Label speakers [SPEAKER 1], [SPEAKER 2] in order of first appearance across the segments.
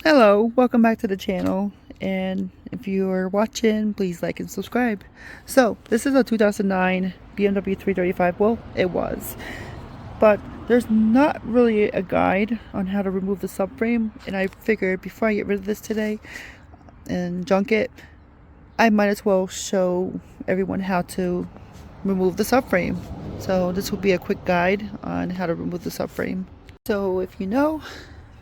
[SPEAKER 1] Hello, welcome back to the channel, and if you are watching, please like and subscribe. So this is a 2009 BMW 335. Well, it was, but there's not really a guide on how to remove the subframe, and I figured before I get rid of this today and junk it, I might as well show everyone how to remove the subframe. So this will be a quick guide on how to remove the subframe. So if you know,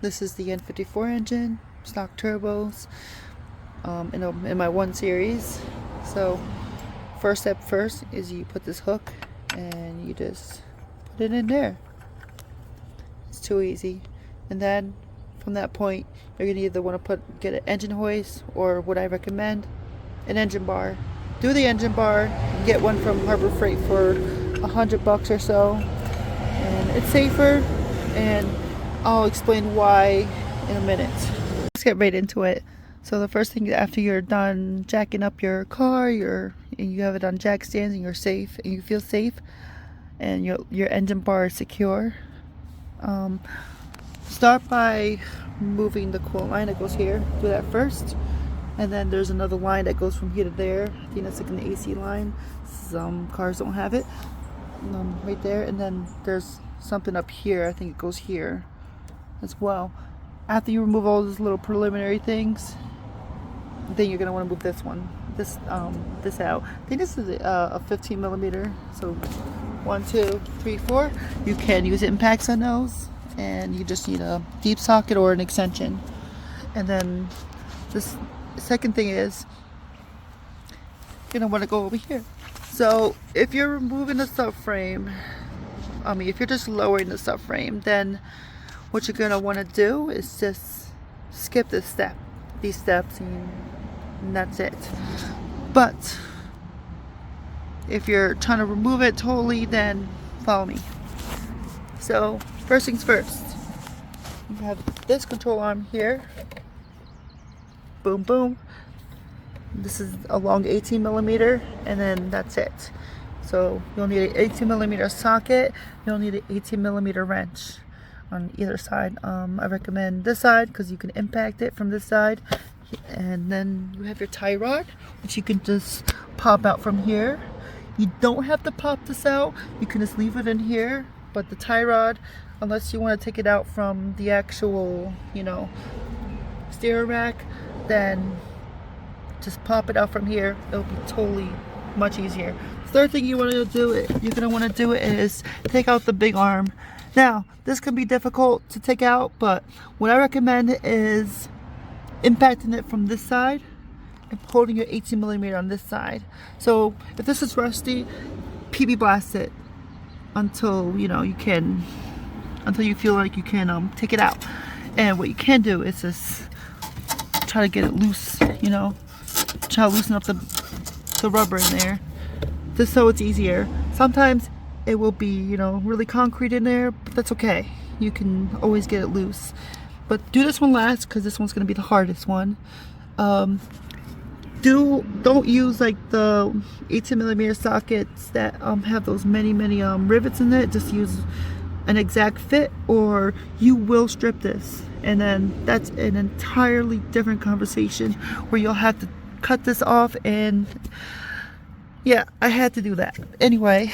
[SPEAKER 1] this is the n54 engine, stock turbos, in my 1 series. So first step first is you put this hook and you just put it in there. It's too easy. And then from that point, you're gonna either want to get an engine hoist, or what I recommend, an engine bar. Do the engine bar, get one from Harbor Freight for $100 or so, and it's safer, and I'll explain why in a minute. Let's get right into it. So the first thing, after you're done jacking up your car, and you have it on jack stands and you're safe and you feel safe and your engine bar is secure, start by moving the coolant line that goes here. Do that first. And then there's another line that goes from here to there. I think that's like an AC line. Some cars don't have it. Right there. And then there's something up here. I think it goes here as well. After you remove all those little preliminary things, then you're gonna want to move this out. I think this is a 15 millimeter. So 1, 2, 3, 4. You can use impacts on those, and you just need a deep socket or an extension. And then this second thing is, you're gonna want to go over here. So if you're removing the subframe, if you're just lowering the subframe, then what you're gonna want to do is just skip these steps, and that's it. But if you're trying to remove it totally, then follow me. So first things first, you have this control arm here. Boom, boom. This is a long 18 millimeter, and then that's it. So you'll need an 18 millimeter socket. You'll need an 18 millimeter wrench on either side. I recommend this side because you can impact it from this side. And then you have your tie rod, which you can just pop out from here. You don't have to pop this out. You can just leave it in here. But the tie rod, unless you want to take it out from the actual, steering rack, then just pop it out from here. It'll be totally much easier. Third thing you're gonna want to do is take out the big arm. Now this can be difficult to take out, but what I recommend is impacting it from this side and holding your 18 millimeter on this side. So if this is rusty, PB blast it until you feel like you can take it out. And what you can do is just try to get it loose, try to loosen up the rubber in there, just so it's easier. Sometimes it will be, really concrete in there, but that's okay. You can always get it loose. But do this one last, because this one's going to be the hardest one. Don't use like the 18 millimeter sockets that have those many rivets in it. Just use an exact fit, or you will strip this, and then that's an entirely different conversation where you'll have to cut this off. And yeah, I had to do that anyway.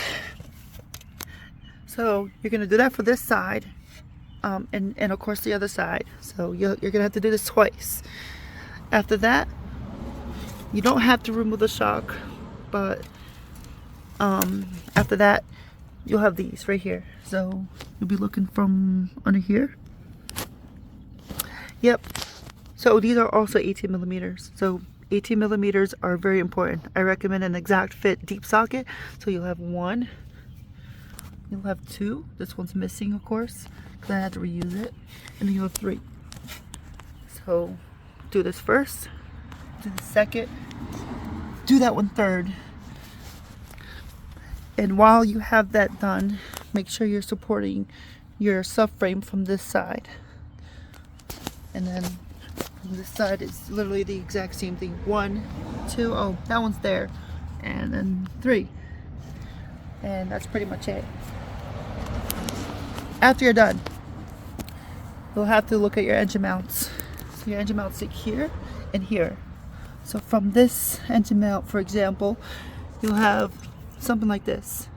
[SPEAKER 1] So you're gonna do that for this side, and of course the other side. So you're gonna have to do this twice. After that, you don't have to remove the shock, but after that, you'll have these right here. So you'll be looking from under here. Yep. So these are also 18 millimeters. So 18 millimeters are very important. I recommend an exact fit deep socket. So you'll have 1. You'll have 2. This one's missing, of course, because I had to reuse it. And then you'll have 3. So do this first. Do the second. Do that one third. And while you have that done, make sure you're supporting your subframe from this side. And then from this side is literally the exact same thing. 1, 2, oh, that one's there. And then 3. And that's pretty much it. After you're done, you'll have to look at your engine mounts. So your engine mount sit here and here. So from this engine mount, for example, you'll have something like this.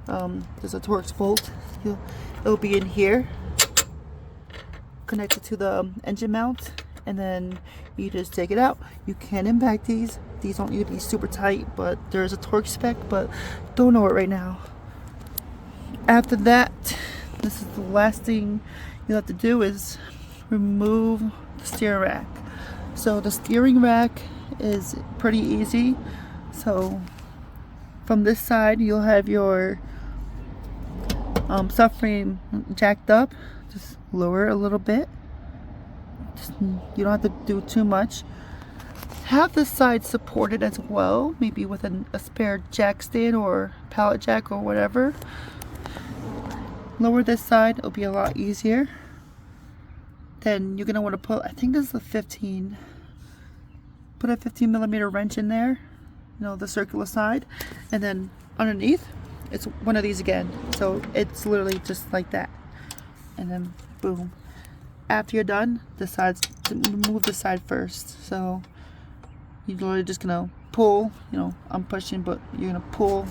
[SPEAKER 1] There's a Torx bolt. It'll be in here, connected to the engine mount, and then you just take it out. You can impact these. These don't need to be super tight, but there's a torque spec, but don't know it right now. After that, this is the last thing you'll have to do is remove the steering rack. So the steering rack is pretty easy. So from this side, you'll have your subframe jacked up. Just lower it a little bit. You don't have to do too much. Have this side supported as well, maybe with a spare jack stand or pallet jack or whatever. Lower this side, it'll be a lot easier. Then you're going to want to put, I think this is a 15. Put a 15mm wrench in there, you know, the circular side. And then underneath, it's one of these again. So it's literally just like that. And then boom. After you're done, move the side first. So you're literally just gonna pull, you know, I'm pushing, but you're gonna pull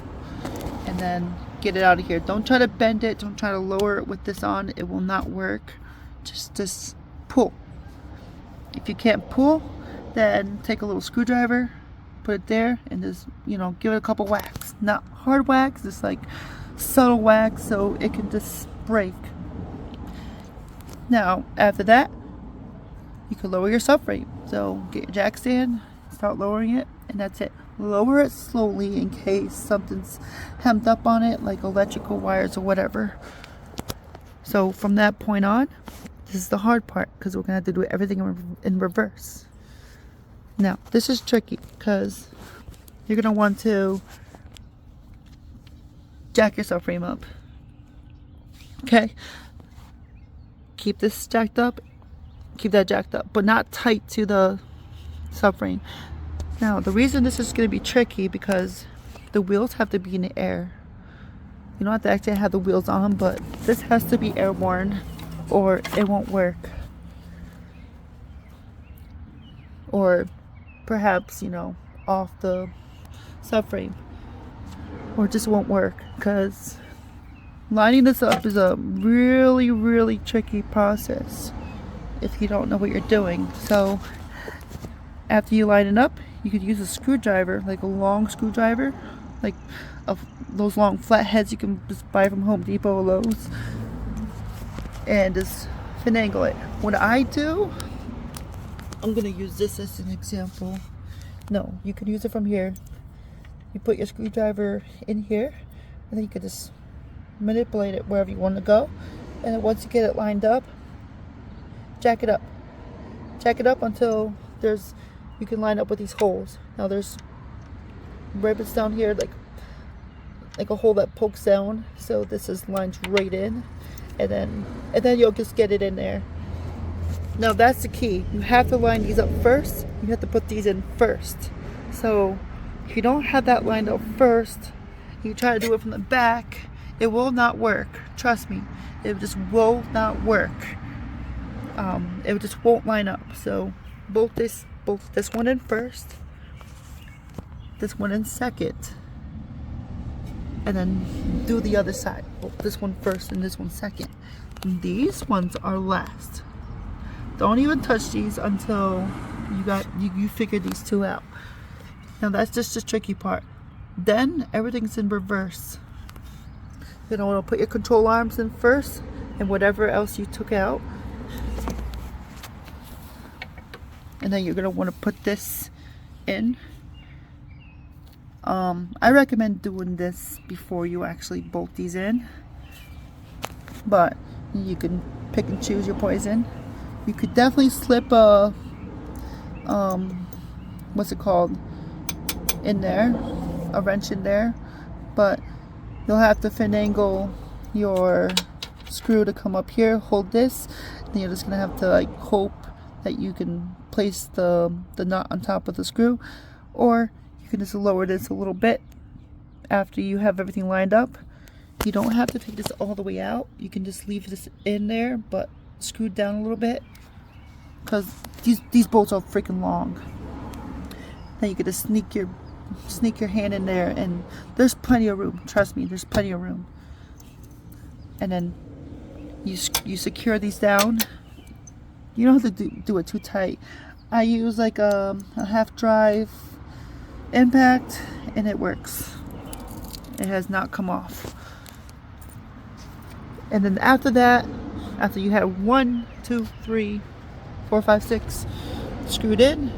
[SPEAKER 1] and then get it out of here. Don't try to bend it, don't try to lower it with this on, it will not work. Just pull. If you can't pull, then take a little screwdriver, put it there, and just, you know, give it a couple whacks. Not hard whacks, just like subtle whacks so it can just break. Now, after that, you can lower your subframe. So get your jack stand, start lowering it, and that's it. Lower it slowly in case something's hemmed up on it, like electrical wires or whatever. So from that point on, this is the hard part, because we're going to have to do everything in reverse. Now, this is tricky, because you're going to want to jack your subframe up. Okay? Keep this jacked up, keep that jacked up, but not tight to the subframe. Now, the reason this is going to be tricky because the wheels have to be in the air. You don't have to actually have the wheels on, but this has to be airborne or it won't work. Or perhaps, you know, off the subframe, or it just won't work, because lining this up is a really tricky process if you don't know what you're doing. So after you line it up, you could use a screwdriver, like a long screwdriver, like those long flat heads you can just buy from Home Depot or Lowe's, and just finagle it. What I do, I'm gonna use this as an example. No, you can use it from here. You put your screwdriver in here, and then you can just manipulate it wherever you want to go, and then once you get it lined up, jack it up until you can line up with these holes. Now there's rivets down here, like a hole that pokes down, so this is lined right in, and then you'll just get it in there. Now that's the key, you have to line these up first. You have to put these in first. So if you don't have that lined up first, you try to do it from the back, it will not work. Trust me, it just will not work. It just won't line up. So bolt this one in first, this one in second, and then do the other side. Bolt this one first and this one second. And these ones are last. Don't even touch these until you figure these two out. Now that's just the tricky part. Then everything's in reverse. You're gonna want to put your control arms in first, and whatever else you took out. And then you're gonna want to put this in. I recommend doing this before you actually bolt these in, but you can pick and choose your poison. You could definitely slip a what's it called in there, a wrench in there, but you'll have to finagle your screw to come up here, hold this, then you're just gonna have to like hope that you can place the nut on top of the screw, or you can just lower this a little bit after you have everything lined up. You don't have to take this all the way out, you can just leave this in there but screwed down a little bit, because these bolts are freaking long. Then you get to sneak your hand in there, and there's plenty of room. Trust me, there's plenty of room. And then you secure these down. You don't have to do it too tight. I use like a half drive impact, and it works. It has not come off. And then after that, after you have 1, 2, 3, 4, 5, 6 screwed in,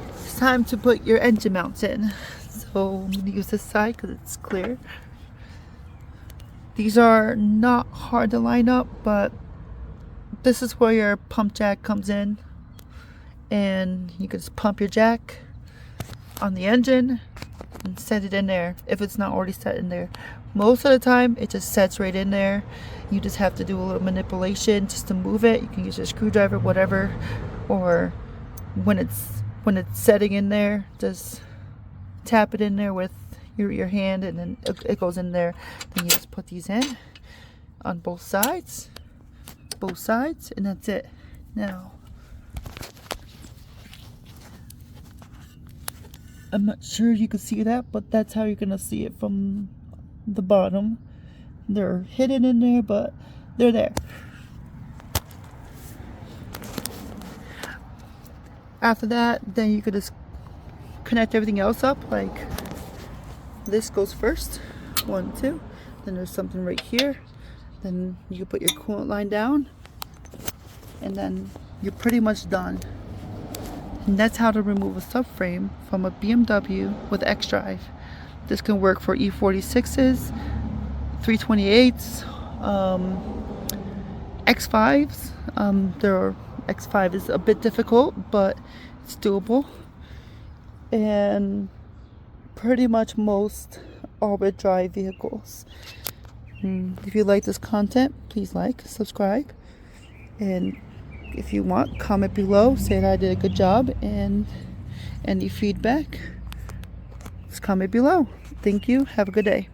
[SPEAKER 1] it's time to put your engine mounts in. So I'm going to use this side because it's clear. These are not hard to line up, but this is where your pump jack comes in, and you can just pump your jack on the engine and set it in there if it's not already set in there. Most of the time it just sets right in there. You just have to do a little manipulation just to move it. You can use a screwdriver, whatever, or when it's setting in there, just tap it in there with your hand, and then it goes in there. Then you just put these in on both sides, and that's it. Now, I'm not sure you can see that, but that's how you're gonna see it from the bottom. They're hidden in there, but they're there. After that, then you could just connect everything else up. Like this goes first, 1, 2. Then there's something right here. Then you can put your coolant line down, and then you're pretty much done. And that's how to remove a subframe from a BMW with XDRIVE. This can work for E46s, 328s, X5s. X5 is a bit difficult, but it's doable. And pretty much most all-wheel drive vehicles. If you like this content, please like, subscribe, and if you want, comment below, say that I did a good job, and any feedback, just comment below. Thank you. Have a good day.